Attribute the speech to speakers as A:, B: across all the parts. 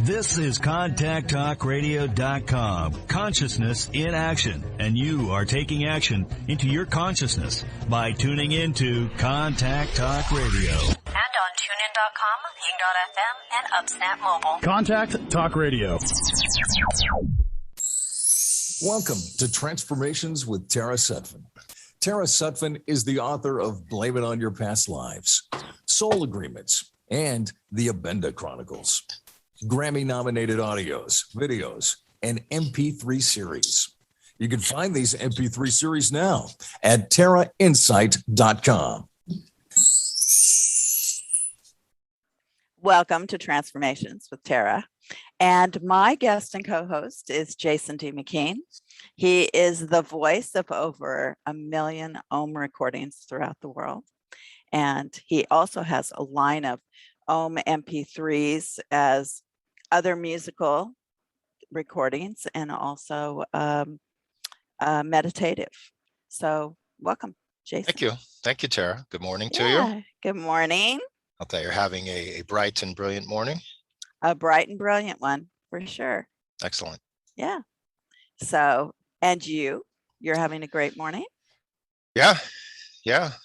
A: This is ContactTalkRadio.com. Consciousness in action. And you are taking action into your consciousness by tuning into Contact Talk Radio.
B: And on TuneIn.com, Ping.fm, and UpSnap Mobile.
C: Contact Talk Radio.
D: Welcome to Transformations with Tara Sutphen. Tara Sutphen is the author of Blame It on Your Past Lives, Soul Agreements, and the Abenda Chronicles. Grammy-nominated audios, videos, and MP3 series. You can find these MP3 series now at tarainsight.com.
E: Welcome to Transformations with Tara. And my guest and co-host is Jason D. McKean. He is the voice of over 1 million Om recordings throughout the world. And he also has a line of Om MP3s as other musical recordings and also meditative. So welcome, Jason.
F: Thank you. Thank you, Tara. Good morning to you.
E: Good morning.
F: I thought you're having a bright and brilliant morning.
E: A bright and brilliant one, for sure.
F: Excellent.
E: Yeah. So, and you're having a great morning?
F: Yeah.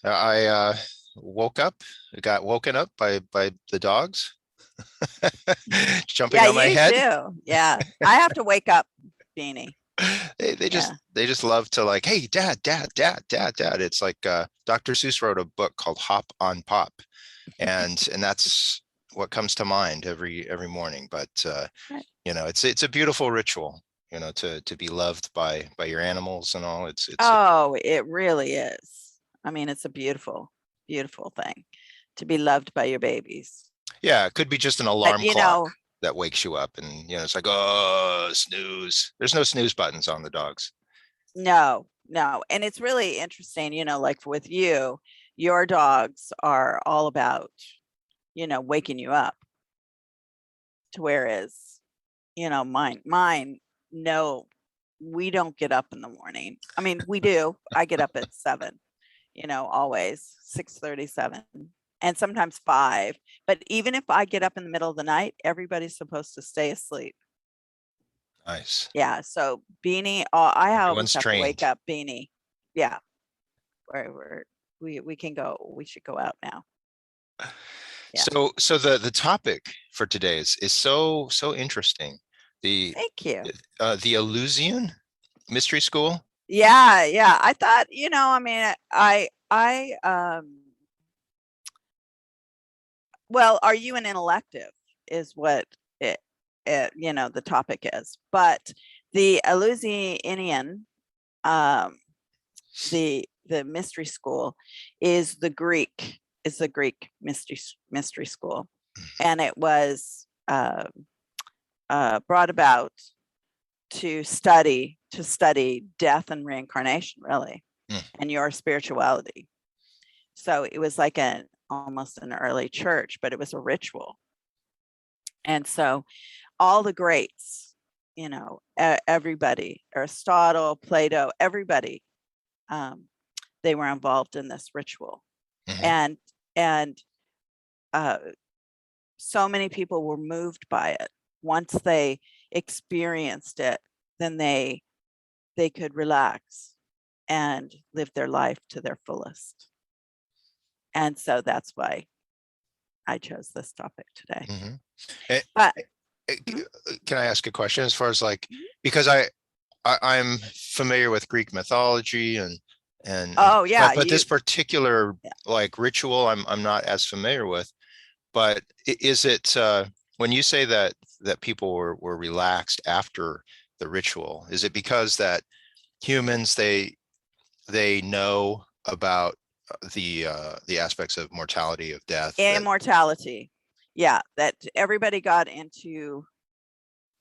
F: I got woken up by the dogs jumping on my head.
E: Do. Yeah. I have to wake up, Beanie.
F: They just love to like, hey, dad. It's like Dr. Seuss wrote a book called Hop on Pop. And that's what comes to mind every morning. But right. It's a beautiful ritual, to be loved by your animals and all. It
E: really is. I mean, it's a beautiful, beautiful thing to be loved by your babies.
F: Yeah, it could be just an alarm clock that wakes you up, and it's like, oh, snooze. There's no snooze buttons on the dogs.
E: No, and it's really interesting. Like with you, your dogs are all about waking you up, to whereas mine, no, we don't get up in the morning. I mean, we do. I get up at 7, always 6:37 and sometimes 5. But even if I get up in the middle of the night, everybody's supposed to stay asleep.
F: Nice.
E: Yeah. So Beanie, I always have to wake up Beanie. Yeah. We can go. We should go out now. Yeah.
F: So the topic for today is so interesting.
E: Thank you.
F: The ELEUSINIAN Mystery School.
E: Yeah. I thought, well, are you an intellective is what the topic is. But the ELEUSINIAN, the mystery school is the Greek mystery school, and it was brought about to study death and reincarnation, really, and your spirituality. So it was like almost an early church, but it was a ritual. And so all the greats, everybody, Aristotle, Plato, everybody, they were involved in this ritual. Mm-hmm. And so many people were moved by it. Once they experienced it, then they could relax and live their life to their fullest. And so that's why I chose this topic today.
F: Mm-hmm. But can I ask a question as far as because I'm familiar with Greek mythology and but this particular ritual I'm not as familiar with. But is it when you say that people were relaxed after the ritual, is it because that humans they know about the aspects of mortality, of death,
E: immortality? Yeah, that everybody got into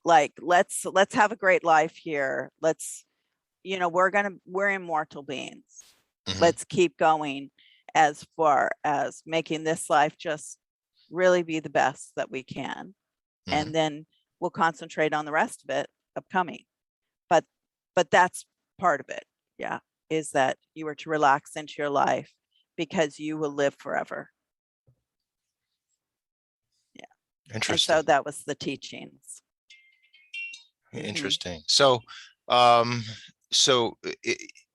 E: let's have a great life here. Let's we're immortal beings. Mm-hmm. Let's keep going as far as making this life just really be the best that we can. Mm-hmm. And then we'll concentrate on the rest of it upcoming. But that's part of it. Yeah. Is that you were to relax into your life because you will live forever. Yeah. And so that was the teachings.
F: Interesting. So,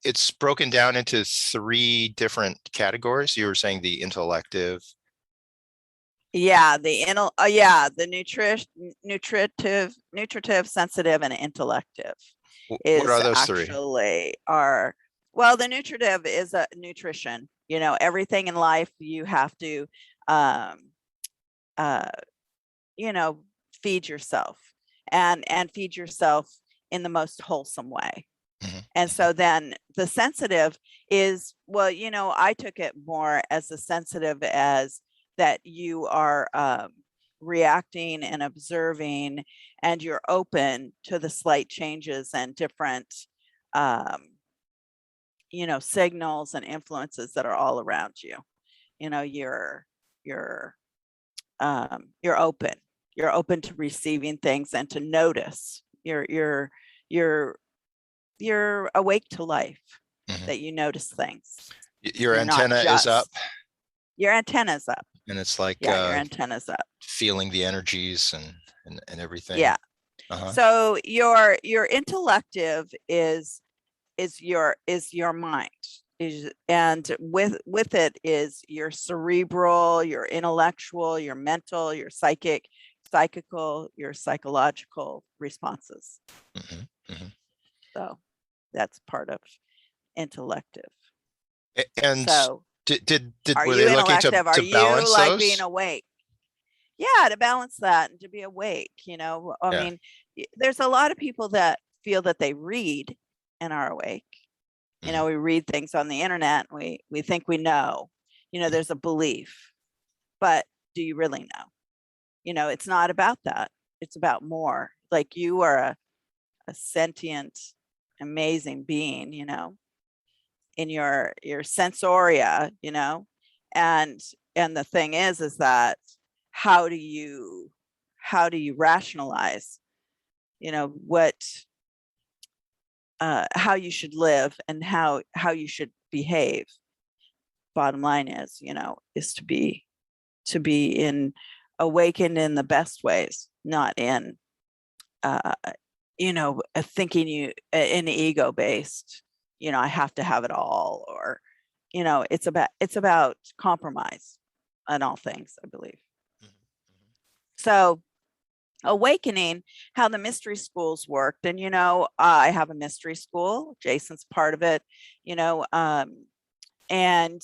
F: it's broken down into 3 different categories. You were saying the intellective.
E: Yeah, the nutritive, sensitive, and intellective.
F: What are those 3?
E: Well, the nutritive is a nutrition. You know, everything in life you have to, you know, feed yourself and feed yourself in the most wholesome way. And so then the sensitive is, well, you know, I took it more as the sensitive as that you are reacting and observing, and you're open to the slight changes and different, you know, signals and influences that are all around you. You know, you're open. You're open to receiving things and to notice. You're awake to life, that you notice things.
F: Your antenna is up.
E: Your antenna's up.
F: And it's like,
E: your antenna's up.
F: Feeling the energies and everything.
E: Yeah. So your intellective is your mind. And with it is your cerebral, your intellectual, your mental, your psychical, your psychological responses. So that's part of intellective.
F: And so were
E: you
F: they looking to
E: are you
F: balance
E: like
F: those?
E: being awake? Yeah, to balance that and to be awake. You know, I mean, there's a lot of people that feel that they read and are awake. You know, we read things on the internet and we think we know. You know, there's a belief, but do you really know? You know, it's not about that. It's about more. Like, you are a sentient, amazing being, you know, in your sensoria, you know, and the thing is that how do you rationalize, you know, what how you should live and how you should behave. Bottom line is, you know, is to be awakened in the best ways, not in you know, thinking you in ego based, you know, I have to have it all, or, you know, it's about compromise on all things, I believe. So awakening, how the mystery schools worked, and, you know, I have a mystery school, Jason's part of it, you know, and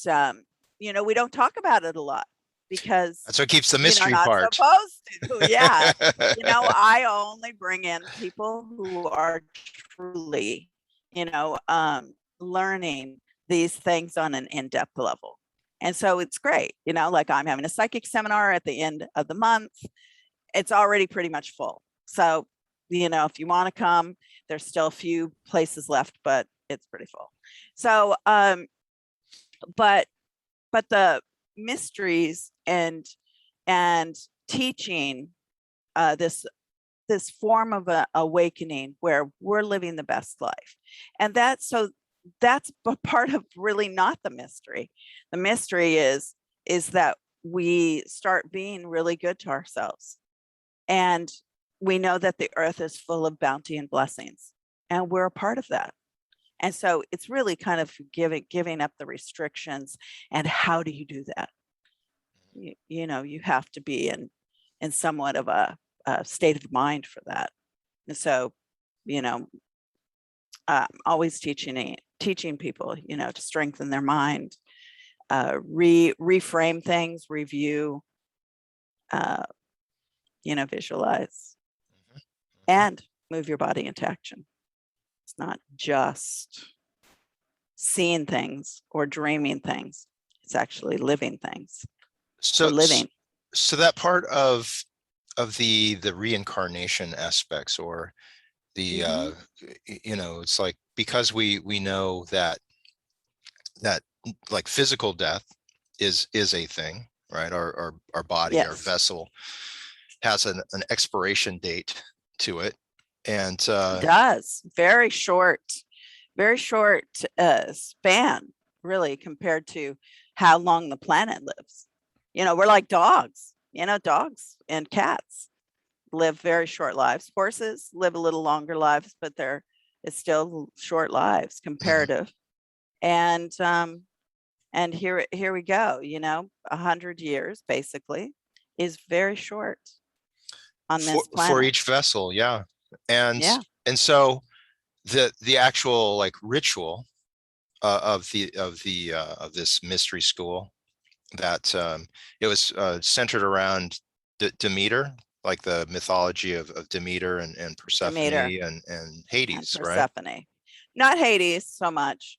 E: you know, we don't talk about it a lot because
F: that's what keeps the mystery
E: not
F: part.
E: Supposed to. Yeah. You know, I only bring in people who are truly, you know, learning these things on an in-depth level. And so it's great, you know, like I'm having a psychic seminar at the end of the month. It's already pretty much full. So, you know, if you want to come, there's still a few places left, but it's pretty full. So, but the mysteries and teaching this form of awakening where we're living the best life, and that's part of really not the mystery. The mystery is that we start being really good to ourselves, and we know that the earth is full of bounty and blessings, and we're a part of that. And so it's really kind of giving up the restrictions. And how do you do that? You know, you have to be in somewhat of a state of mind for that. And so, you know, always teaching people, you know, to strengthen their mind, reframe things, review, you know, visualize, and move your body into action. It's not just seeing things or dreaming things. It's actually living things.
F: So that part of the reincarnation aspects, or the you know, it's like, because we know that like physical death is a thing, right? Our body, our vessel has an expiration date to it, and
E: does very short span, really, compared to how long the planet lives. You know, we're like dogs. you know, dogs and cats live very short lives. Horses live a little longer lives, but it's still short lives comparative. And here we go, you know, 100 years basically is very short on this planet.
F: For each vessel. Yeah. And so the actual like ritual of this mystery school, that it was centered around Demeter, like the mythology of Demeter and Persephone and Hades, and Persephone.
E: Right? Not Hades so much.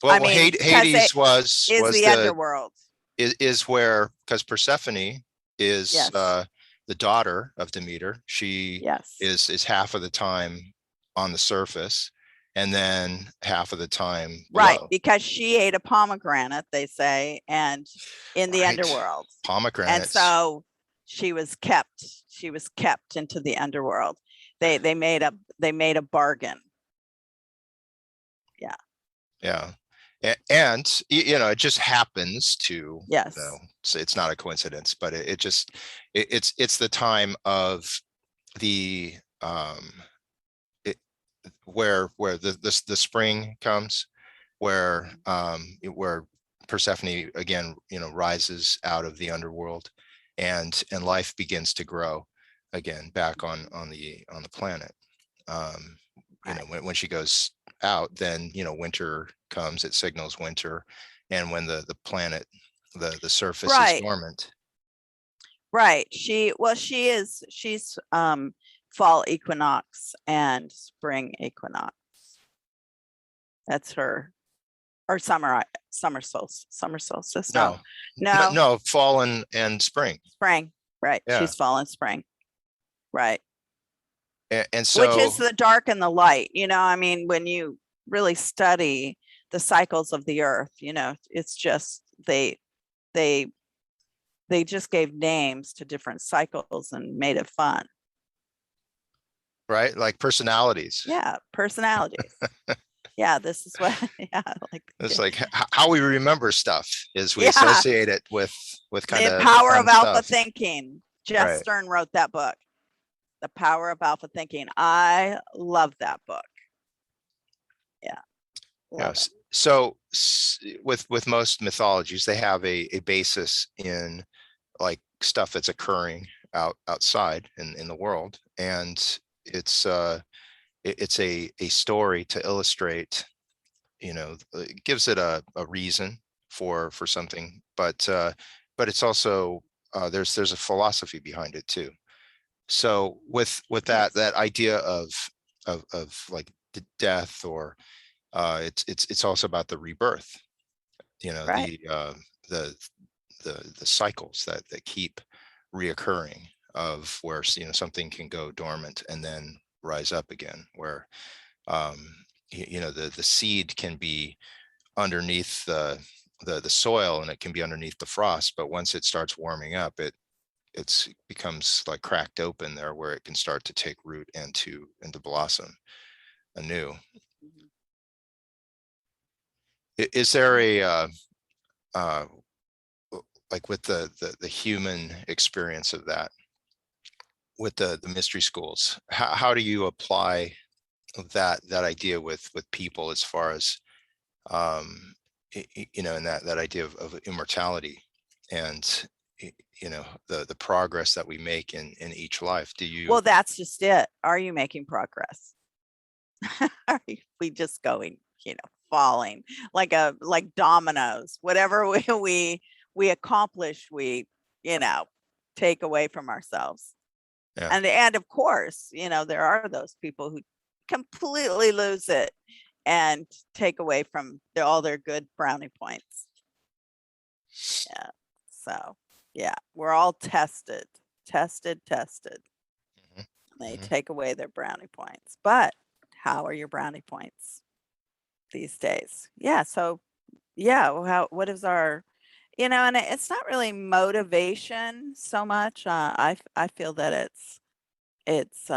F: Well, Hades was
E: the underworld.
F: Is where, because Persephone is the daughter of Demeter. She is half of the time on the surface, and then half of the time below.
E: Right, because she ate a pomegranate, they say, and in the underworld.
F: Pomegranates.
E: And so she was kept into the underworld. They made a bargain. Yeah.
F: Yeah. And you know, it just happens to,
E: yes,
F: you know, so it's not a coincidence, but it's the time of the where the spring comes, where Persephone again, you know, rises out of the underworld, and life begins to grow again back on the planet. You know, when she goes out, then, you know, winter comes, it signals winter, and when the planet, the surface is dormant.
E: Right. She's fall equinox and spring equinox. That's her, or summer solstice. No,
F: fall and spring.
E: Spring, right. Yeah. She's fall and spring. Right.
F: And so,
E: which is the dark and the light, you know, I mean, when you really study the cycles of the earth, you know, it's just they just gave names to different cycles and made it fun.
F: Right, like personalities.
E: Yeah, personalities. Yeah, this is what. Yeah, like
F: it's like how we remember stuff is we associate it with kind of
E: the power of alpha thinking. Jeff Stern wrote that book. The Power of Alpha Thinking. I love that book. Yeah.
F: Yes. So with most mythologies, they have a basis in like stuff that's occurring outside in the world, and it's a story to illustrate. You know, it gives it a reason for something, but it's also there's a philosophy behind it too. So with that idea of like death, or it's also about the rebirth, you know, the cycles that keep reoccurring, of where, you know, something can go dormant and then rise up again, where you know, the seed can be underneath the soil, and it can be underneath the frost, but once it starts warming up, it becomes like cracked open there, where it can start to take root and to blossom anew. Is there a like with the human experience of that, with the mystery schools, how do you apply that idea with people, as far as you know, and that idea of immortality, and you know, the progress that we make in each life? Do you?
E: Well, that's just it. Are you making progress? Are we just going, you know, falling like dominoes? Whatever we accomplish, we, you know, take away from ourselves. Yeah. And of course, you know, there are those people who completely lose it and take away from all their good brownie points. Yeah. So yeah, we're all tested. Mm-hmm. They take away their brownie points. But how are your brownie points these days? Yeah. So yeah, what is our, you know, and it's not really motivation so much. I feel that it's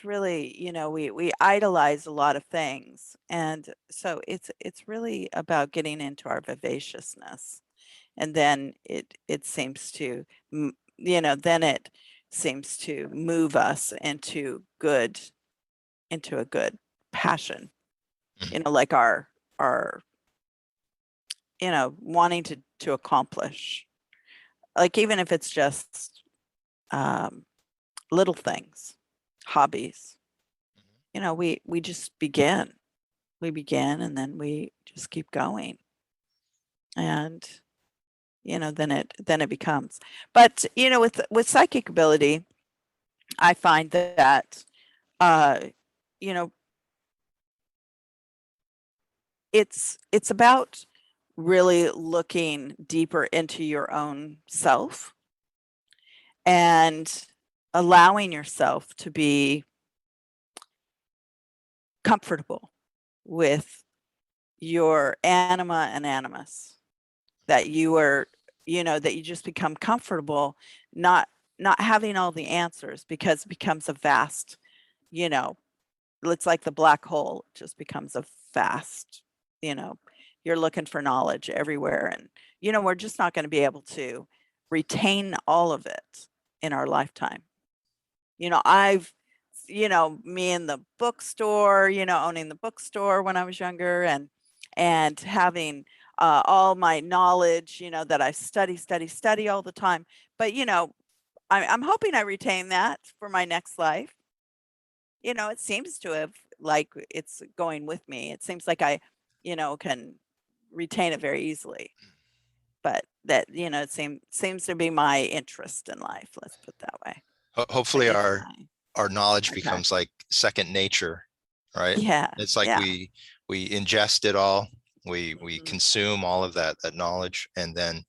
E: really, you know, we idolize a lot of things, and so it's really about getting into our vivaciousness And then it seems to, then it seems to move us into a good passion, like our, wanting to accomplish, like, even if it's just little things, hobbies, we just begin. We begin and then we just keep going. And, then it becomes, but, with psychic ability, I find that, it's about really looking deeper into your own self and allowing yourself to be comfortable with your anima and animus, that you are, that you just become comfortable not having all the answers, because it becomes a vast, it's like the black hole. It just becomes a vast, you're looking for knowledge everywhere, and we're just not going to be able to retain all of it in our lifetime. I've, me in the bookstore, owning the bookstore when I was younger, and having all my knowledge, that I study all the time. But, I'm hoping I retain that for my next life. It seems to have, like, it's going with me. It seems like I, can retain it very easily. But that, it seems to be my interest in life. Let's put it that way.
F: Hopefully our knowledge becomes like second nature, right?
E: Yeah.
F: It's like we ingest it all. We consume all of that knowledge, and then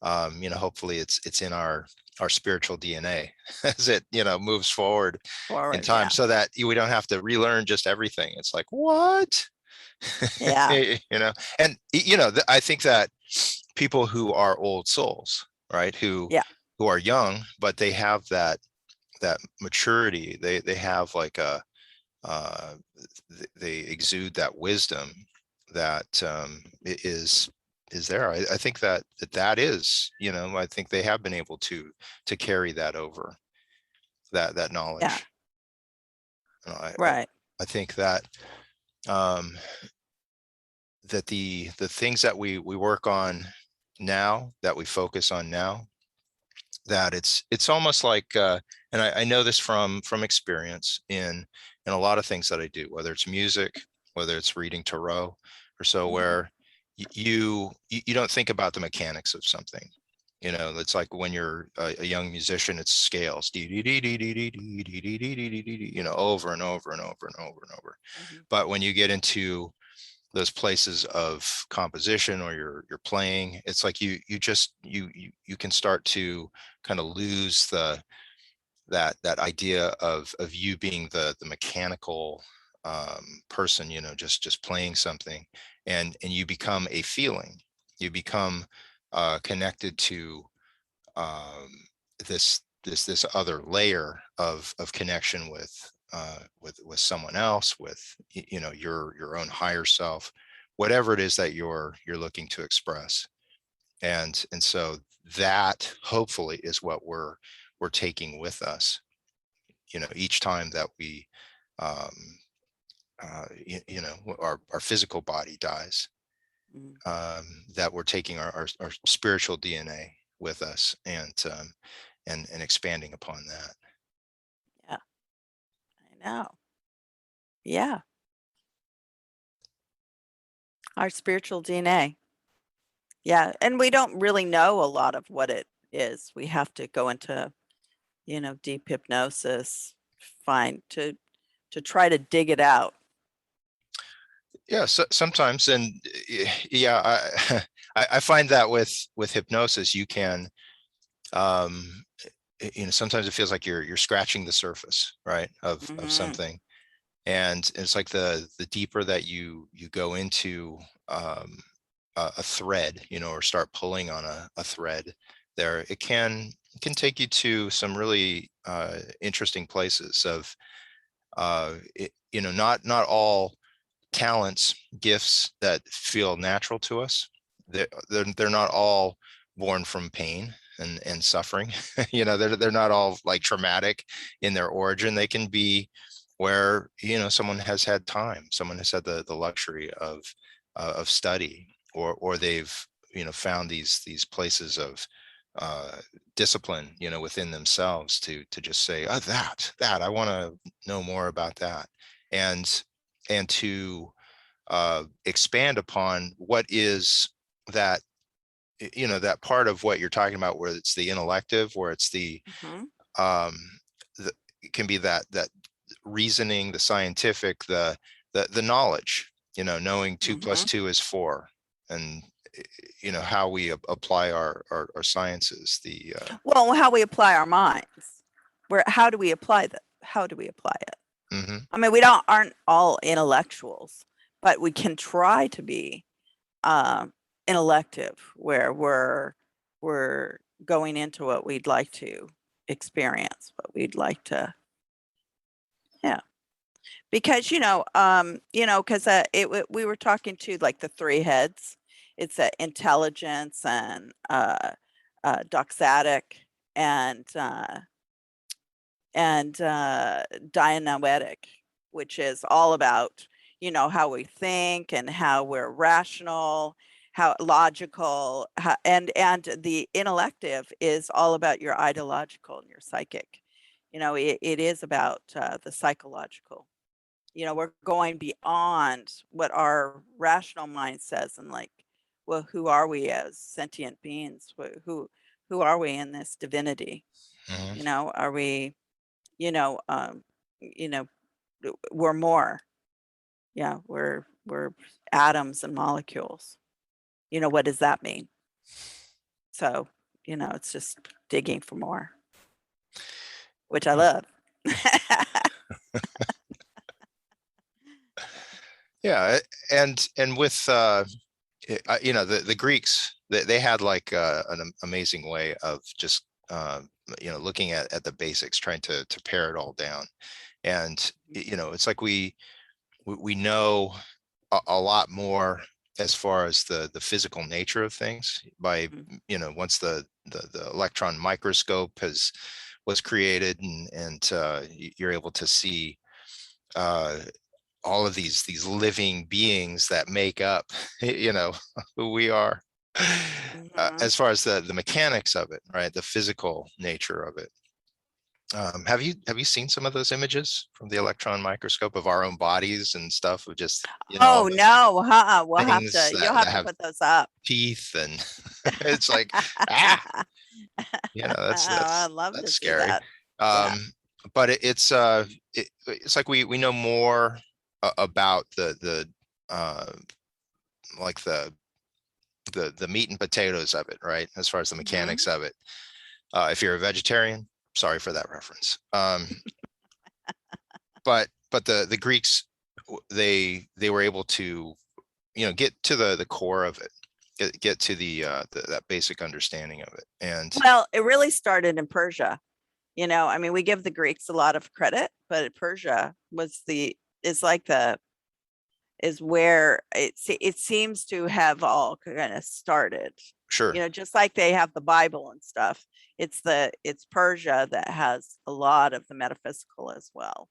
F: hopefully it's in our spiritual DNA as it moves forward in time, so that we don't have to relearn just everything. It's like, what?
E: Yeah.
F: And I think that people who are old souls, right, who are young, but they have that maturity, they have like they exude that wisdom that is there. I think that is, I think they have been able to carry that over, that knowledge.
E: Yeah. Right.
F: I think that that the things that we work on now, that we focus on now, that it's almost like, and I know this from experience in a lot of things that I do, whether it's music, whether it's reading tarot or so, where you don't think about the mechanics of something. It's like when you're a young musician, it's scales, over and over and over and over and over. But when you get into those places of composition, or you're playing, it's like you can start to kind of lose that idea of you being the mechanical person, just playing something, and you become a feeling. You become connected to this other layer of connection with someone else, with your own higher self, whatever it is that you're looking to express. And so that hopefully is what we're taking with us, each time that we our physical body dies, that we're taking our spiritual DNA with us, and expanding upon that.
E: Yeah, I know. Yeah. Our spiritual DNA. Yeah. And we don't really know a lot of what it is. We have to go into, deep hypnosis, to try to dig it out.
F: Yeah, so sometimes, and yeah, I find that with hypnosis, you can, sometimes it feels like you're scratching the surface, right, of something, and it's like the deeper that you go into a thread, or start pulling on a thread there, it can take you to some really interesting places of, not all talents, gifts that feel natural to us, they're not all born from pain and suffering. You know, they're not all like traumatic in their origin. They can be where, you know, someone has had time, someone has had the luxury of study, or they've, you know, found these places of discipline, you know, within themselves to just say, oh, that I want to know more about that, and to expand upon what is that, you know, that part of what you're talking about, where it's the intellective, where it's the it can be that reasoning, the scientific, the knowledge, you know, knowing 2 + 2 is 4, and you know, how we apply our sciences, the
E: well, how we apply our minds, how do we apply it? I mean, we aren't all intellectuals, but we can try to be intellective, where we're going into what we'd like to experience, what we'd like to, yeah. Because, you know, because we were talking to like the 3 heads. It's intelligence and doxatic and dianoetic, which is all about, you know, how we think and how we're rational, how logical, and the intellective is all about your ideological and your psychic. You know, it is about the psychological. You know, we're going beyond what our rational mind says, and like, well, who are we as sentient beings? Who are we in this divinity? You know, are we, you know, we're more. Yeah, we're atoms and molecules. You know, what does that mean? So, you know, it's just digging for more, which I love.
F: Yeah, and with you know, the Greeks, they had like an amazing way of just you know, looking at the basics, trying to pare it all down. And you know, it's like we know a lot more as far as the physical nature of things by, you know, once the electron microscope was created, and you're able to see all of these living beings that make up, you know, who we are, as far as the mechanics of it, right? The physical nature of it. Have you seen some of those images from the electron microscope of our own bodies and stuff, of just, you know,
E: oh no, we'll have to, you'll have to put those up.
F: Teeth, and it's like, ah, you know,
E: I'd love to
F: scary.
E: see that.
F: But it's like we know more about the like the meat and potatoes of it, right? As far as the mechanics of it. If you're a vegetarian, sorry for that reference. But the Greeks, they were able to, you know, get to the core of it, get to that basic understanding of it. And
E: well, it really started in Persia. You know, I mean, we give the Greeks a lot of credit, but Persia is where it seems to have all kind of started.
F: Sure.
E: You know, just like they have the Bible and stuff, it's Persia that has a lot of the metaphysical as well.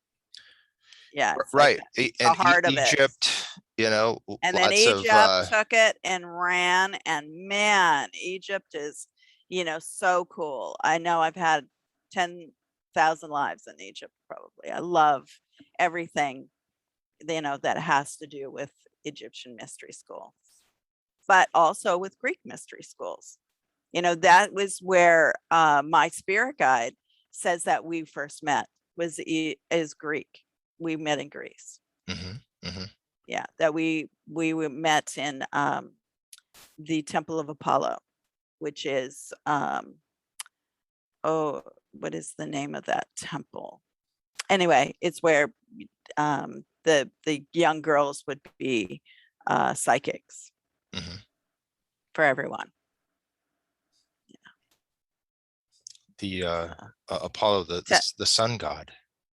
E: Yeah,
F: right.
E: Like
F: and
E: the heart of
F: Egypt, you know,
E: and then Egypt took it and ran, and man, Egypt is, you know, so cool. I know I've had 10,000 lives in Egypt, probably. I love everything, you know, that has to do with Egyptian mystery schools, but also with Greek mystery schools. You know, that was where my spirit guide says that we first met, is Greek. We met in Greece. Yeah, that we met in the Temple of Apollo, which is what is the name of that temple? Anyway, it's where the young girls would be psychics for everyone.
F: The Apollo, the sun god.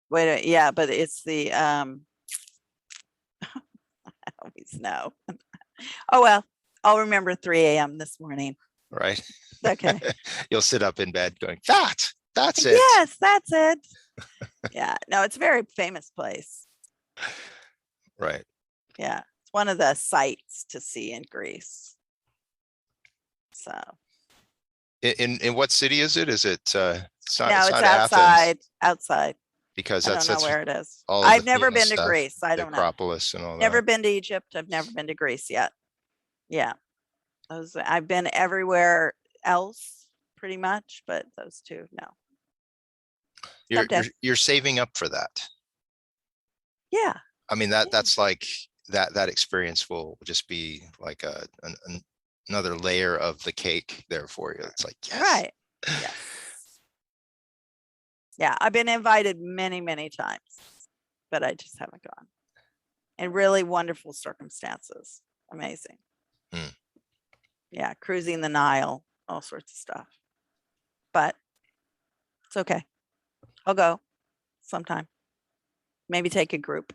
E: Wait, yeah, but it's the I always know. Oh well, I'll remember 3 a.m. this morning.
F: right?
E: Okay.
F: You'll sit up in bed going, that's it.
E: Yes, that's it. Yeah, no, it's a very famous place.
F: Right.
E: Yeah, it's one of the sights to see in Greece. So
F: in what city is it? Is it it's not,
E: no,
F: it's
E: it's
F: not
E: outside.
F: Athens,
E: outside.
F: because
E: I
F: that's
E: don't know where it is.
F: all of
E: I've
F: the
E: never
F: famous
E: been to
F: stuff,
E: Greece. I
F: the
E: don't know.
F: Acropolis and all
E: Never
F: that.
E: been to Egypt. I've never been to Greece yet. Yeah. I've been everywhere else pretty much, but those two, no.
F: You're saving up for that.
E: Yeah.
F: I mean, that's like that experience will just be like another layer of the cake there for you. It's like, yes.
E: Right. Yes. Yeah, I've been invited many, many times, but I just haven't gone. In really wonderful circumstances. Amazing. Yeah, cruising the Nile, all sorts of stuff. But it's okay. I'll go sometime. Maybe take a group.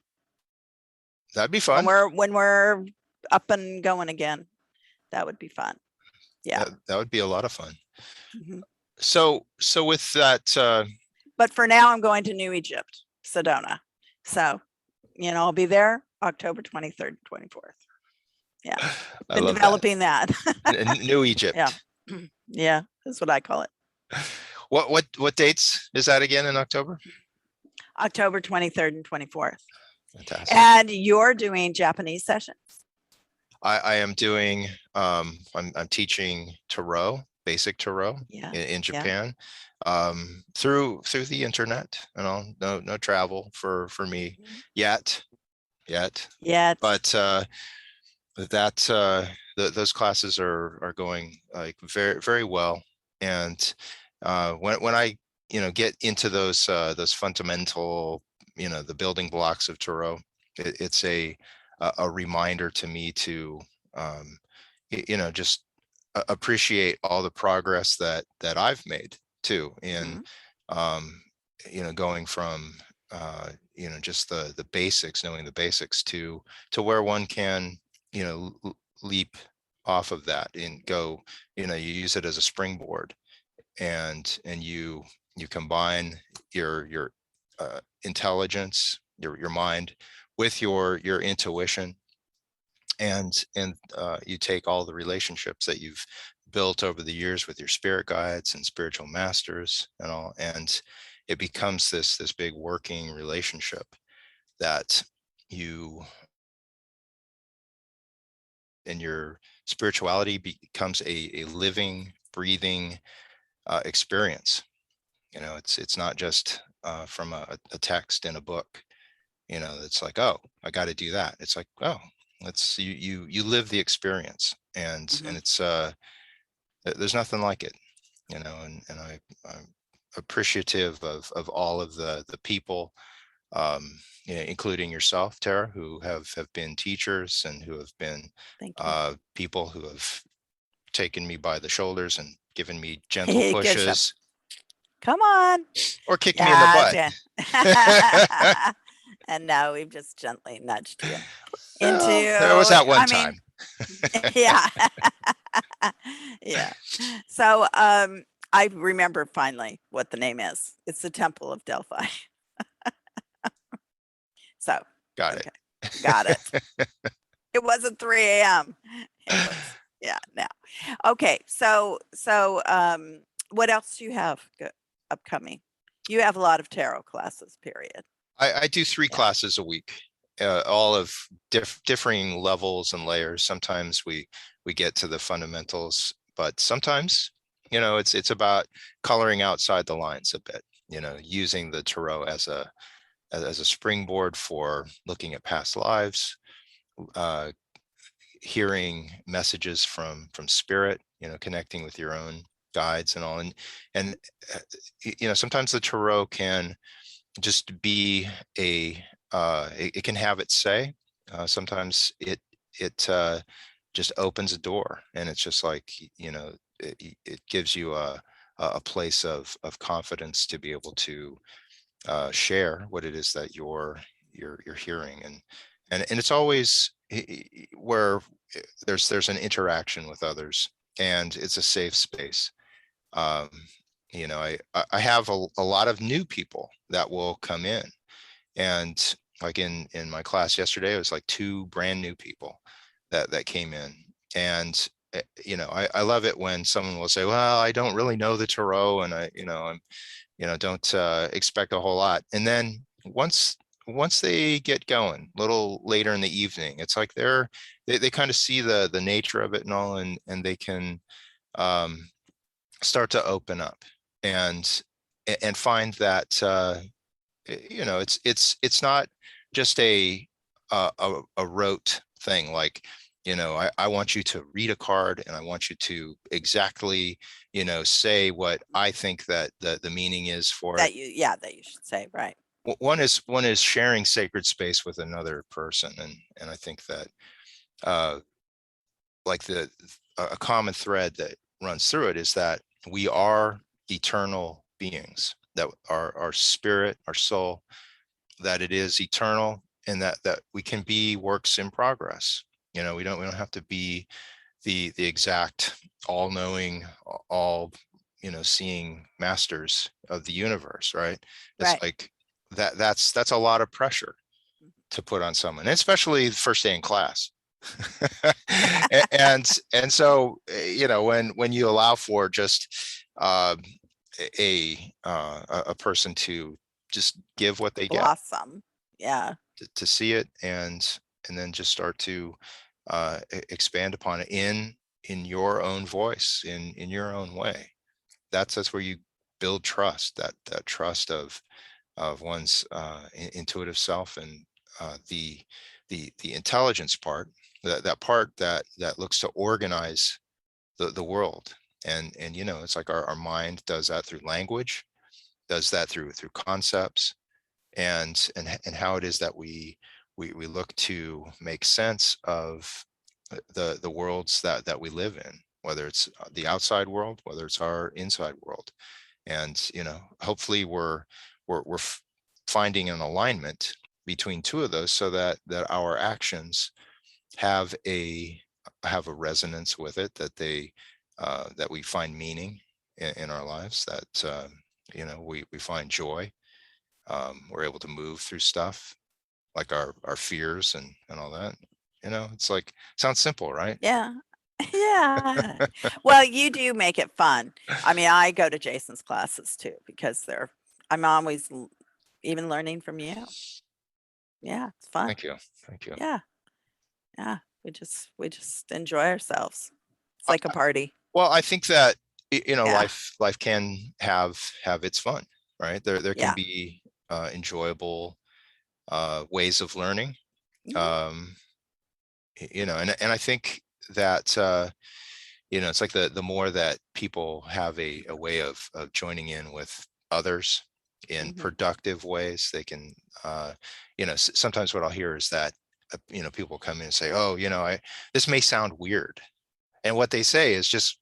F: That'd be fun.
E: When we're up and going again. That would be fun. Yeah.
F: That would be a lot of fun. So with that,
E: but for now I'm going to New Egypt, Sedona. So, I'll be there October 23rd, 24th. Yeah. Been developing that.
F: New Egypt.
E: Yeah. Yeah, that's what I call it.
F: What dates is that again in October?
E: October 23rd and 24th.
F: Fantastic.
E: And you're doing Japanese sessions?
F: I am doing, I'm teaching Tarot, basic Tarot in Japan, through the internet, no travel for me yet. But those classes are going like very, very well. And when I, get into those fundamental, the building blocks of Tarot, it's a reminder to me to, just appreciate all the progress that I've made too in, going from, just the basics, knowing the basics to where one can, leap off of that and go, you use it as a springboard, and you combine your intelligence, your mind with your intuition, and you take all the relationships that you've built over the years with your spirit guides and spiritual masters and all, and it becomes this big working relationship that you, and your spirituality becomes a living, breathing experience. It's not just from a text in a book. It's like, oh, I got to do that. It's like, oh, you live the experience, and it's there's nothing like it, and I'm appreciative of all of the people, including yourself, Tara, who have been teachers and who have been people who have taken me by the shoulders and given me gentle pushes.
E: Come on.
F: Or kicked me in the butt.
E: And now we've just gently nudged you into.
F: There was that one time.
E: Yeah. Yeah. So I remember finally what the name is. It's the Temple of Delphi. So.
F: Got it.
E: Got it. It wasn't 3 a.m. Yeah. Now. Okay. So what else do you have upcoming? You have a lot of tarot classes, period.
F: I do 3 classes a week, all of differing levels and layers. Sometimes we get to the fundamentals, but sometimes, it's about coloring outside the lines a bit, using the tarot as a springboard for looking at past lives, hearing messages from spirit, connecting with your own guides and all. And sometimes the tarot can just be it can have its say. Sometimes it just opens a door, and it's just like, it gives you a place of confidence to be able to share what it is that you're hearing, and it's always where there's an interaction with others, and it's a safe space. You know, I have a lot of new people that will come in, and like in my class yesterday, it was like 2 brand new people that came in. And you know, I love it when someone will say, well, I don't really know the tarot, and I'm don't expect a whole lot. And then once they get going a little later in the evening, it's like they kind of see the nature of it and all, and they can start to open up and find that you know, it's not just a rote thing, like, you know, I want you to read a card and I want you to exactly, you know, say what I think that the meaning is for
E: that
F: it.
E: that you should say, right.
F: One is sharing sacred space with another person, and I think that like a common thread that runs through it is that we are eternal beings, that our spirit, our soul, that it is eternal, and that we can be works in progress. You know, we don't have to be the exact all-knowing, all, you know, seeing masters of the universe, right? It's
E: Right.
F: like that's a lot of pressure to put on someone, especially the first day in class. and so, you know, when you allow for just a person to just give what they get,
E: Blossom. Yeah.
F: to see it, and then just start to expand upon it in your own voice, in your own way. That's where you build trust, that trust of one's intuitive self, and the intelligence part, that part that looks to organize the world. And you know, it's like our mind does that through language, does that through concepts, and how it is that we look to make sense of the worlds that we live in, whether it's the outside world, whether it's our inside world. And you know, hopefully we're finding an alignment between 2 of those, so that our actions have a resonance with it, that that we find meaning in our lives, that you know, we find joy. We're able to move through stuff like our fears and all that. You know, it's like, sounds simple, right?
E: Yeah. Yeah. Well, you do make it fun. I mean, I go to Jason's classes too, because I'm always even learning from you. Yeah, it's fun.
F: Thank you.
E: Yeah. Yeah. We just enjoy ourselves. It's like a party.
F: Well, I think that, you know,
E: Yeah.
F: life can have its fun, right? There can
E: Yeah.
F: be enjoyable ways of learning.
E: Mhm.
F: You know, and I think that you know, it's like the more that people have a way of joining in with others in
E: Mhm.
F: productive ways, they can you know, sometimes what I'll hear is that you know, people come in and say, oh, you know, this may sound weird, and what they say is just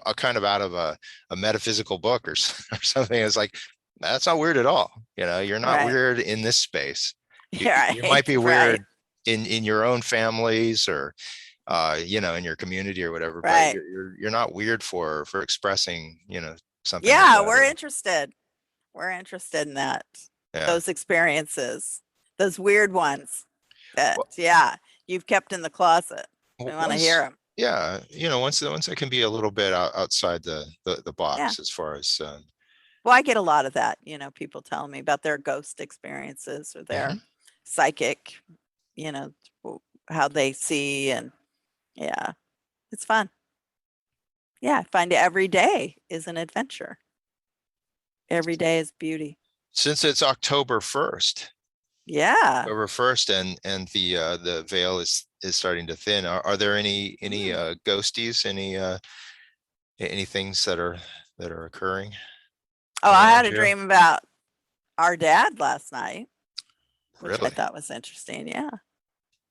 F: a kind of out of a metaphysical book or something. It's like, that's not weird at all. You know, you're not
E: Right.
F: weird in this space.
E: Yeah.
F: You might be
E: Right.
F: weird in your own families, or you know, in your community or whatever, but
E: Right.
F: you're not weird for expressing, you know, something like
E: Yeah,
F: that.
E: we're interested. We're interested in that.
F: Yeah.
E: Those experiences, those weird ones that,
F: Well,
E: yeah, you've kept in the closet. We want to hear them.
F: Yeah, you know, once that can be a little bit outside the
E: Yeah.
F: box, as far as
E: Well, I get a lot of that, you know, people telling me about their ghost experiences or their psychic, you know, how they see, and yeah, it's fun. Yeah, I find every day is an adventure. Every day is beauty.
F: Since it's October 1st.
E: Yeah.
F: October 1st, and the veil is starting to thin. Are there any ghosties, any things that are occurring?
E: Oh, I had a
F: you?
E: dream about our dad last night, which I
F: Really?
E: thought was interesting. Yeah.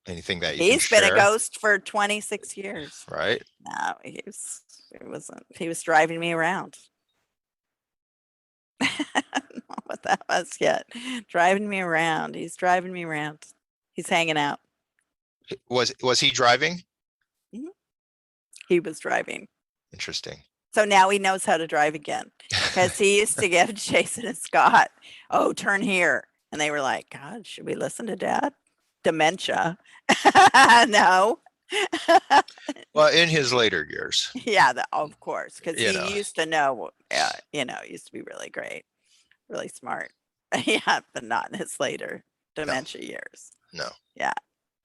F: Anything that you can
E: He's been a
F: share?
E: ghost for 26 years.
F: Right?
E: No, he was driving me around. I don't know what that was yet. Driving me around. He's driving me around. He's hanging out.
F: Was he driving?
E: Mhm. He was driving.
F: Interesting.
E: So now he knows how to drive again, because he used to give Jason and Scott, oh, turn here. And they were like, God, should we listen to Dad? Dementia. No.
F: Well, in his later years.
E: Yeah, of course, because
F: You
E: he
F: know.
E: used to know, used to be really great, really smart. Yeah, but not in his later dementia years.
F: No.
E: Yeah.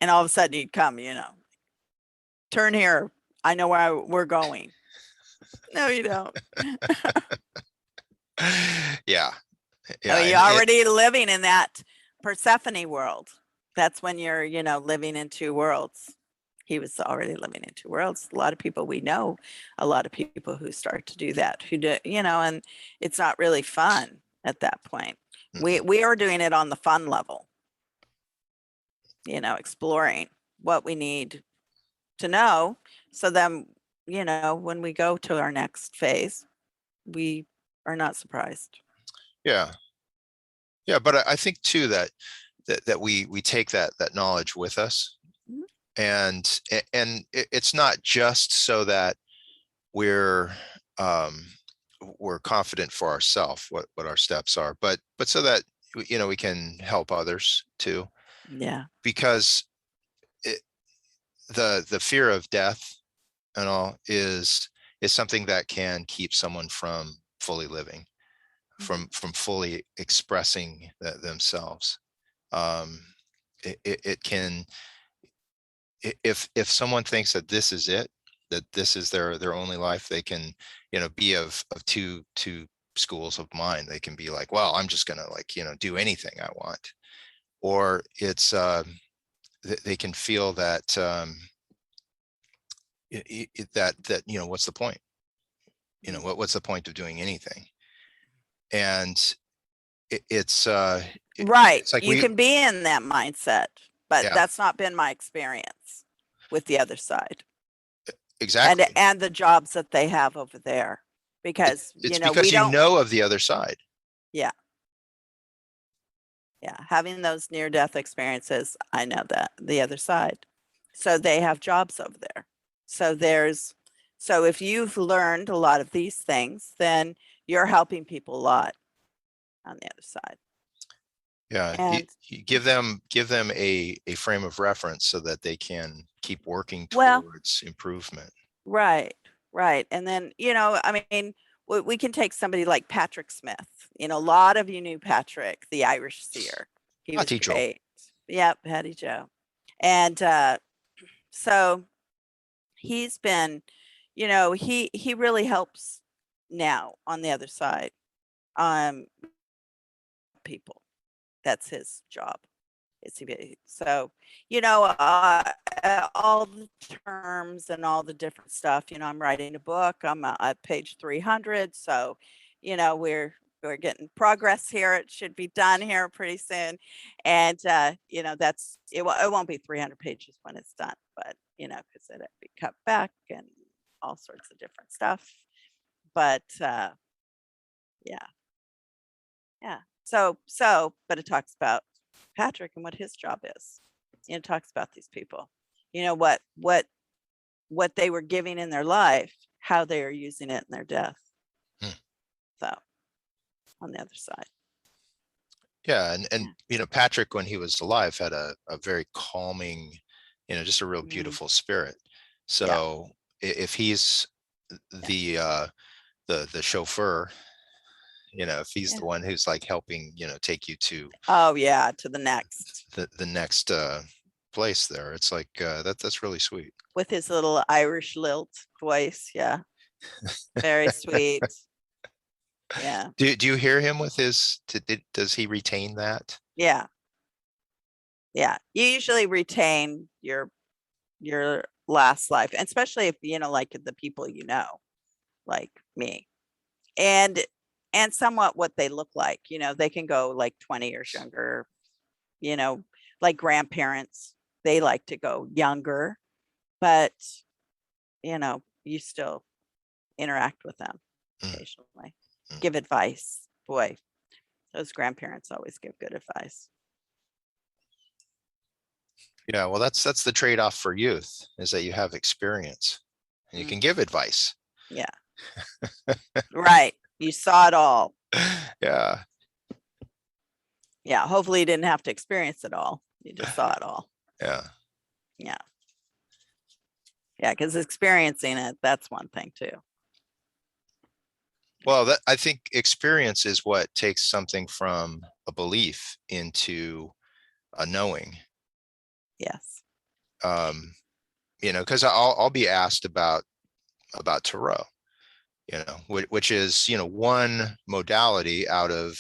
E: And all of a sudden he'd come, turn here. I know where we're going. No, you don't.
F: Yeah.
E: Oh, you're already living in that Persephone world. That's when you're, living in two worlds. He was already living in two worlds. A lot of people we know, a lot of people who start to do that, who do, and it's not really fun at that point. We are doing it on the fun level, exploring what we need to know. So then, when we go to our next phase, we are not surprised.
F: Yeah. Yeah. But I think too, that we take that knowledge with us. And it's not just so that we're confident for ourselves what our steps are, but so that we can help others too.
E: Yeah.
F: Because the fear of death and all is something that can keep someone from fully living, from fully expressing themselves. It can. If someone thinks that this is it, that this is their only life, they can, be of two schools of mind. They can be like, well, I'm just gonna do anything I want, or it's they can feel that that what's the point? What's the point of doing anything? And it's
E: right.
F: It's like
E: you can be in that mindset. But that's not been my experience with the other side.
F: Exactly.
E: And the jobs that they have over there, because
F: it's because you know of the other side.
E: Yeah. Yeah. Having those near-death experiences, I know that the other side. So they have jobs over there. So if you've learned a lot of these things, then you're helping people a lot on the other side.
F: Yeah, and you give them a frame of reference so that they can keep working towards improvement.
E: Right. And then, we can take somebody like Patrick Smith. A lot of you knew Patrick, the Irish seer. He was great. Yep, Patty Joe. And so he's been, he really helps now on the other side. People. That's his job. So, all the terms and all the different stuff, I'm writing a book. I'm at page 300. So, we're getting progress here. It should be done here pretty soon. And, that's, it won't be 300 pages when it's done, but, because it'll be cut back and all sorts of different stuff. But, yeah. So, but it talks about Patrick and what his job is. It talks about these people, what they were giving in their life, how they are using it in their death. So on the other side.
F: Yeah. And Patrick, when he was alive, had a very calming, just a real beautiful spirit. So if he's the chauffeur, if he's the one who's like helping, take you to
E: to the next
F: place there, it's like that's really sweet,
E: with his little Irish lilt voice. Very sweet.
F: Do you hear him with his does he retain that?
E: You usually retain your last life, and especially if like the people like me, and somewhat what they look like. They can go like 20 years younger, like grandparents, they like to go younger, but you still interact with them occasionally. Give advice. Boy, those grandparents always give good advice.
F: Yeah, well, that's the trade-off for youth, is that you have experience and you can give advice.
E: Yeah. Right. You saw it all.
F: Yeah.
E: Yeah. Hopefully you didn't have to experience it all. You just saw it all.
F: Yeah.
E: Yeah. Yeah. Because experiencing it, that's one thing too.
F: Well, I think experience is what takes something from a belief into a knowing.
E: Yes.
F: Because I'll be asked about tarot, which is, one modality out of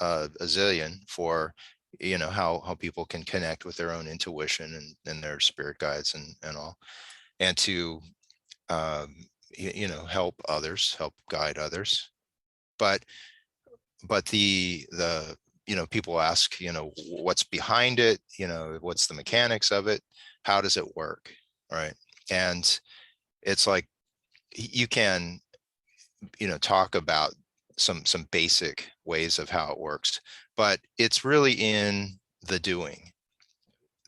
F: a zillion for, how people can connect with their own intuition and their spirit guides and all, and to, help others, help guide others. But the people ask, what's behind it? What's the mechanics of it? How does it work? Right. And it's like, you can, talk about some basic ways of how it works, but it's really in the doing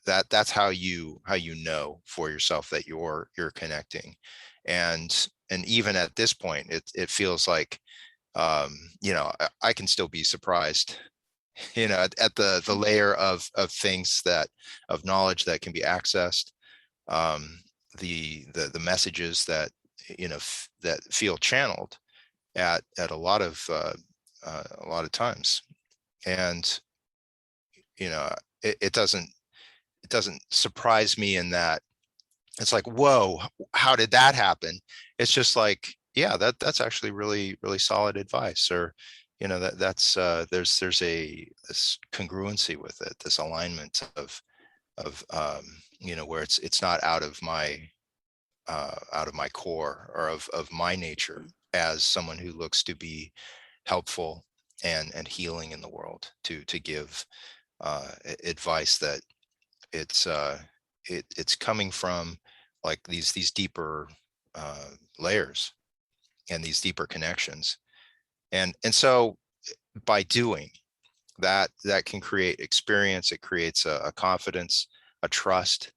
F: that's how you know for yourself that you're connecting. And even at this point, it feels like, I can still be surprised, at the layer of things of knowledge that can be accessed, the messages that, that feel channeled at a lot of times. And, it doesn't surprise me in that it's like, whoa, how did that happen? It's just like, yeah, that's actually really, really solid advice. Or, that's there's this congruency with it, this alignment of where it's not out of my core or of my nature as someone who looks to be helpful and healing in the world, to give advice that it's coming from like these deeper layers and these deeper connections. And so by doing that can create experience. It creates a confidence, a trust,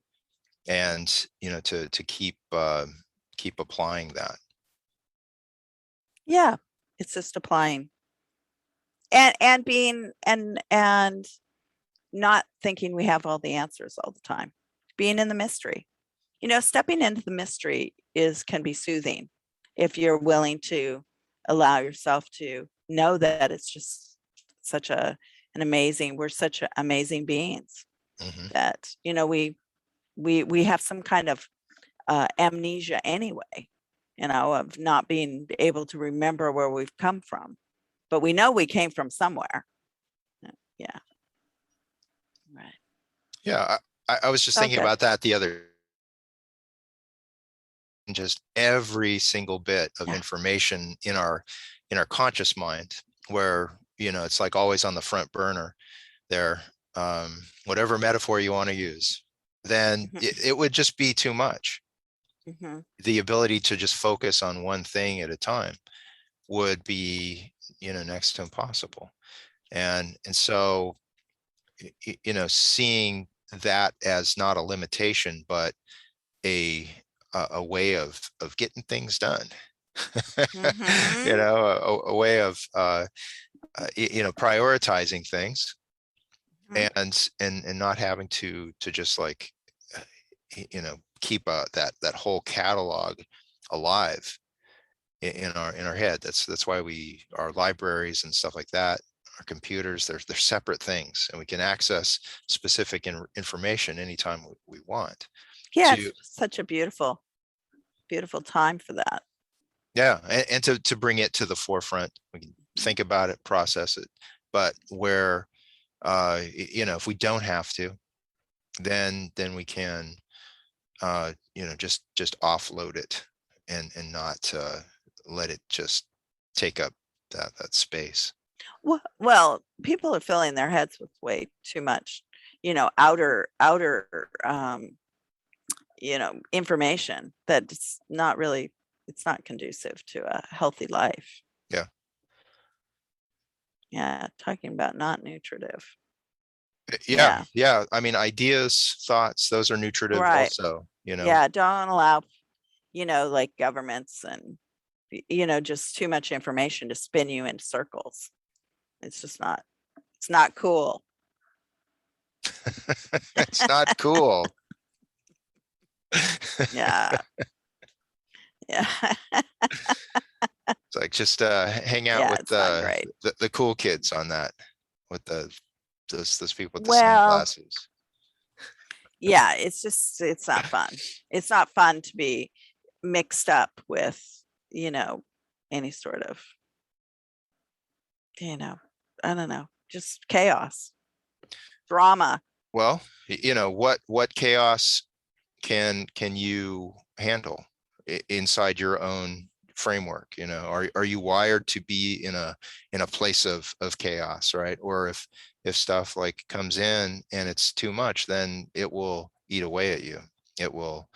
F: and, to keep applying that.
E: Yeah. It's just applying and being and not thinking we have all the answers all the time, being in the mystery. Stepping into the mystery can be soothing if you're willing to allow yourself to know that it's just such we're such amazing beings,
F: Mm-hmm.
E: that, we have some kind of amnesia anyway, of not being able to remember where we've come from, but we know we came from somewhere. Yeah. Right.
F: Yeah. I was just thinking about that the other, just every single bit of information in our conscious mind, where, it's like always on the front burner there, whatever metaphor you want to use, then it would just be too much. The ability to just focus on one thing at a time would be, next to impossible. And so, seeing that as not a limitation, but a way of getting things done, a way of, prioritizing things, and not having to just like, keep that whole catalog alive in our head. That's why our libraries and stuff like that, our computers, they're separate things, and we can access specific information anytime we want.
E: Yeah, it's such a beautiful time for that.
F: Yeah, and to bring it to the forefront, we can think about it, process it, but where, if we don't have to, then we can, just offload it and not let it just take up that space.
E: Well, people are filling their heads with way too much, outer information that's not really, it's not conducive to a healthy life.
F: Yeah.
E: Yeah. Talking about not nutritive.
F: Yeah. I mean, ideas, thoughts, those are nutritive also,
E: Yeah. Don't allow, like governments and just too much information to spin you in circles. It's just not, it's not cool.
F: It's not cool.
E: Yeah. Yeah.
F: It's like just hang out with the cool kids on that, with those people with the sunglasses.
E: Yeah, it's not fun. It's not fun to be mixed up with, any sort of, I don't know, just chaos, drama.
F: Well, what chaos can you handle inside your own framework? Are you wired to be in a place of chaos, right? Or if stuff like comes in and it's too much, then it will eat away at you. It will,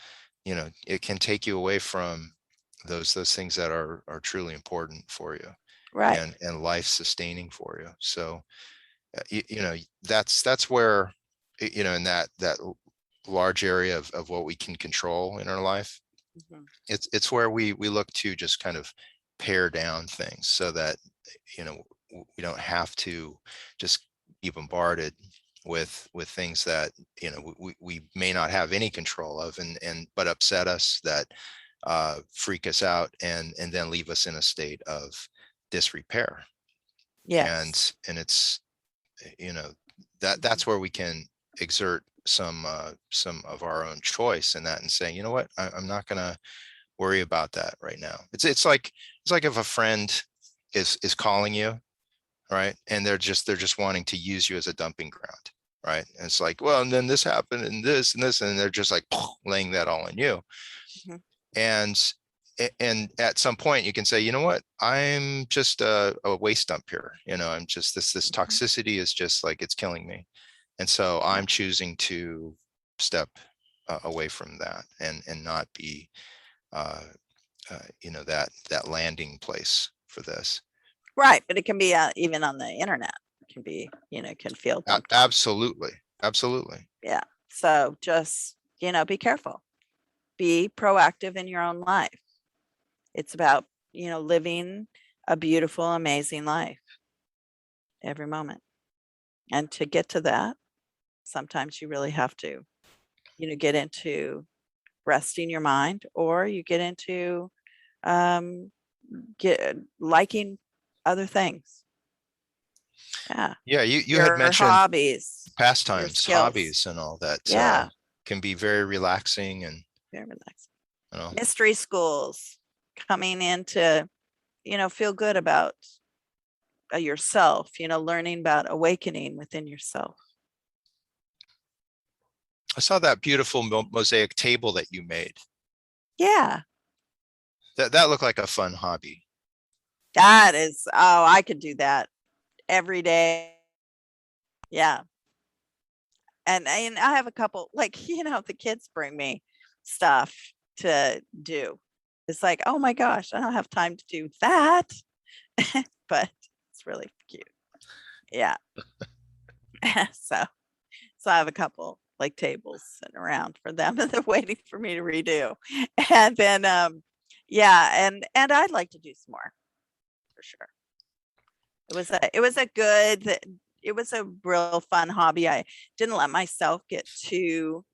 F: it can take you away from those things that are truly important for you,
E: right?
F: And life sustaining for you. So that's where, in that large area of what we can control in our life,
E: Mm-hmm.
F: it's where we look to just kind of pare down things so that we don't have to just be bombarded with things that we may not have any control of, but upset us, that freak us out, and then leave us in a state of disrepair.
E: Yes.
F: And it's that's where we can exert some of our own choice in that, and saying, you know what, I'm not gonna worry about that right now. It's like if a friend is calling you, right, and they're just wanting to use you as a dumping ground, right? And it's like, well, and then this happened and this and this, and they're just like laying that all on you. Mm-hmm. And at some point you can say, you know what, I'm just a waste dump here. I'm just this toxicity is just like, it's killing me. And so I'm choosing to step away from that and not be, that landing place for this.
E: Right. But it can be even on the internet. It can be, can feel.
F: Absolutely. Absolutely.
E: Yeah. So just, be careful. Be proactive in your own life. It's about, living a beautiful, amazing life every moment. And to get to that, sometimes you really have to, get into resting your mind, or you get into liking other things. Yeah.
F: Yeah. You had mentioned
E: hobbies,
F: pastimes, hobbies, and all that.
E: Yeah.
F: Can be very relaxing and
E: very relaxing. Mystery schools, coming in to, feel good about yourself, learning about awakening within yourself.
F: I saw that beautiful mosaic table that you made.
E: Yeah.
F: That looked like a fun hobby.
E: That is, I could do that every day. Yeah. And I have a couple, like, the kids bring me stuff to do. It's like, oh my gosh, I don't have time to do that. But it's really cute. Yeah. So I have a couple like tables sitting around for them, and they're waiting for me to redo. And then and I'd like to do some more, for sure. It was a real fun hobby. I didn't let myself get too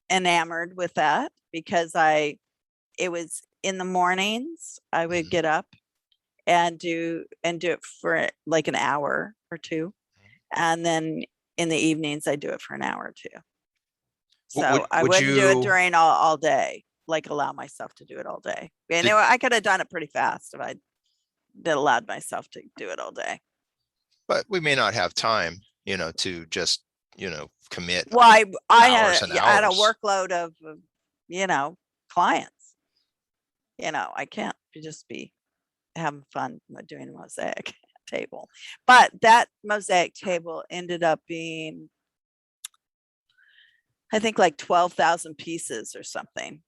E: enamored with that, because it was in the mornings I would get up and do it for like an hour or two, and then in the evenings I do it for an hour or two. So I wouldn't do it during all day, like allow myself to do it all day. And I could have done it pretty fast if I allowed myself to do it all day.
F: But we may not have time, to just, commit.
E: Well, I had a workload of, clients. I can't just be having fun doing a mosaic table. But that mosaic table ended up being, I think, like 12,000 pieces or something.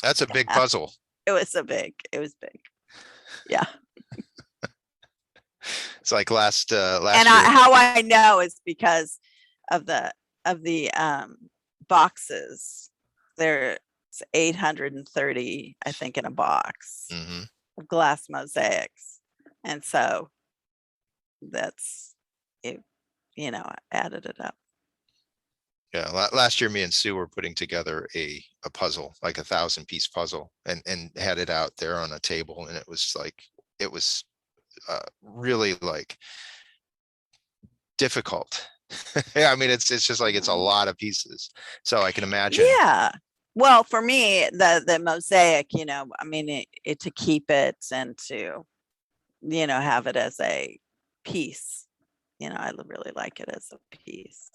F: That's a big puzzle.
E: It was big. Yeah.
F: It's like last
E: and how I know is because of the boxes. It's 830, I think, in a box
F: Mhm.
E: of glass mosaics. And so that's it, added it up.
F: Yeah, last year me and Sue were putting together a puzzle, like a 1,000-piece puzzle, and had it out there on a table, and it was really like difficult. Yeah, I mean, it's just like it's a lot of pieces, so I can imagine.
E: Yeah. Well, for me, the mosaic, I mean, it to keep it and to, have it as a piece. I really like it as a piece.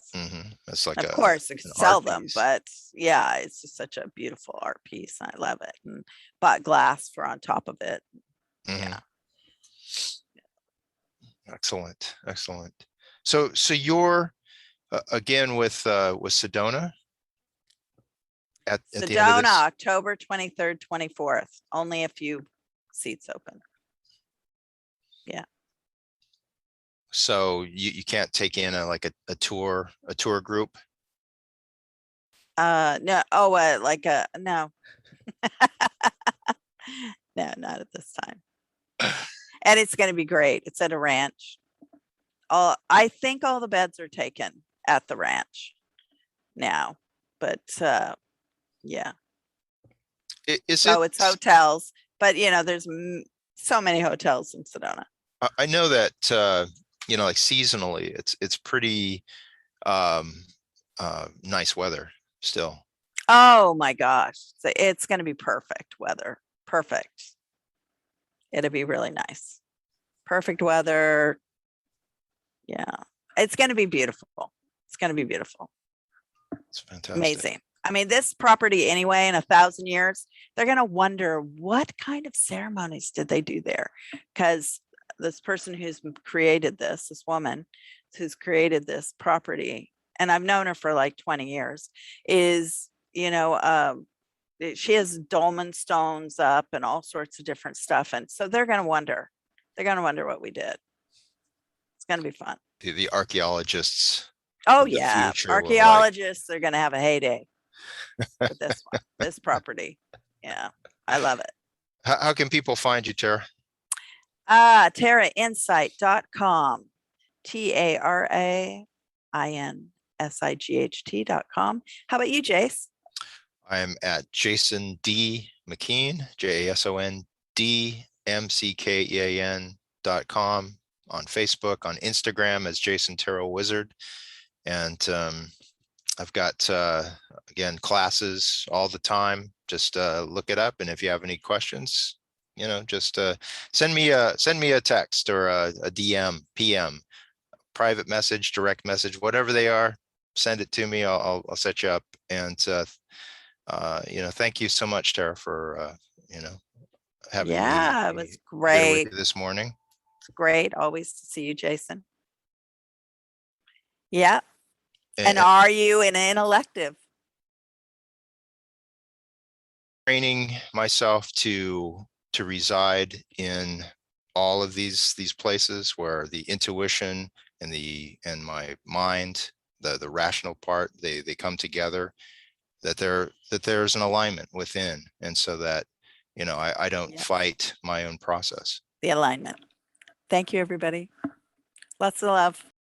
F: It's like
E: of course, I could sell them, but yeah, it's just such a beautiful art piece. I love it, and bought glass for on top of it. Yeah.
F: Excellent. So you're again with Sedona at the end of
E: Sedona,
F: this?
E: October 23rd, 24th. Only a few seats open. Yeah.
F: So you can't take in a tour group?
E: No. Oh, no. No, not at this time. And it's going to be great. It's at a ranch. I think all the beds are taken at the ranch now, but yeah. It's hotels, but there's so many hotels in Sedona.
F: I know that like seasonally, it's pretty nice weather still.
E: Oh my gosh, so it's going to be perfect weather. Perfect. It'll be really nice. Perfect weather. Yeah, it's going to be beautiful. It's going to be beautiful.
F: It's fantastic.
E: Amazing. I mean, this property anyway, in 1,000 years, they're going to wonder what kind of ceremonies did they do there? Because this person who's created this woman who's created this property, and I've known her for like 20 years, is, she has dolmen stones up and all sorts of different stuff. And so they're going to wonder. They're going to wonder what we did. It's going to be fun.
F: The archaeologists.
E: Oh, yeah. Archaeologists are going to have a heyday with this one, this property. Yeah, I love it.
F: How can people find you, Tara?
E: TaraInsight.com. TaraInsight.com. How about you, Jace?
F: I am at Jason D. McKean, JASONDMCKEAN.com, on Facebook, on Instagram as Jason Tarot Wizard. And I've got, again, classes all the time. Just look it up. And if you have any questions, just send me a text or a DM, PM, private message, direct message, whatever they are, send it to me. I'll set you up. And, thank you so much, Tara, for, having me.
E: Yeah, it was great
F: this morning.
E: It's great always to see you, Jason. Yeah. And are you in an elective?
F: Training myself to reside in all of these places where the intuition and my mind, the rational part, they come together, that there's an alignment within, and so that I don't fight my own process.
E: The alignment. Thank you, everybody. Lots of love.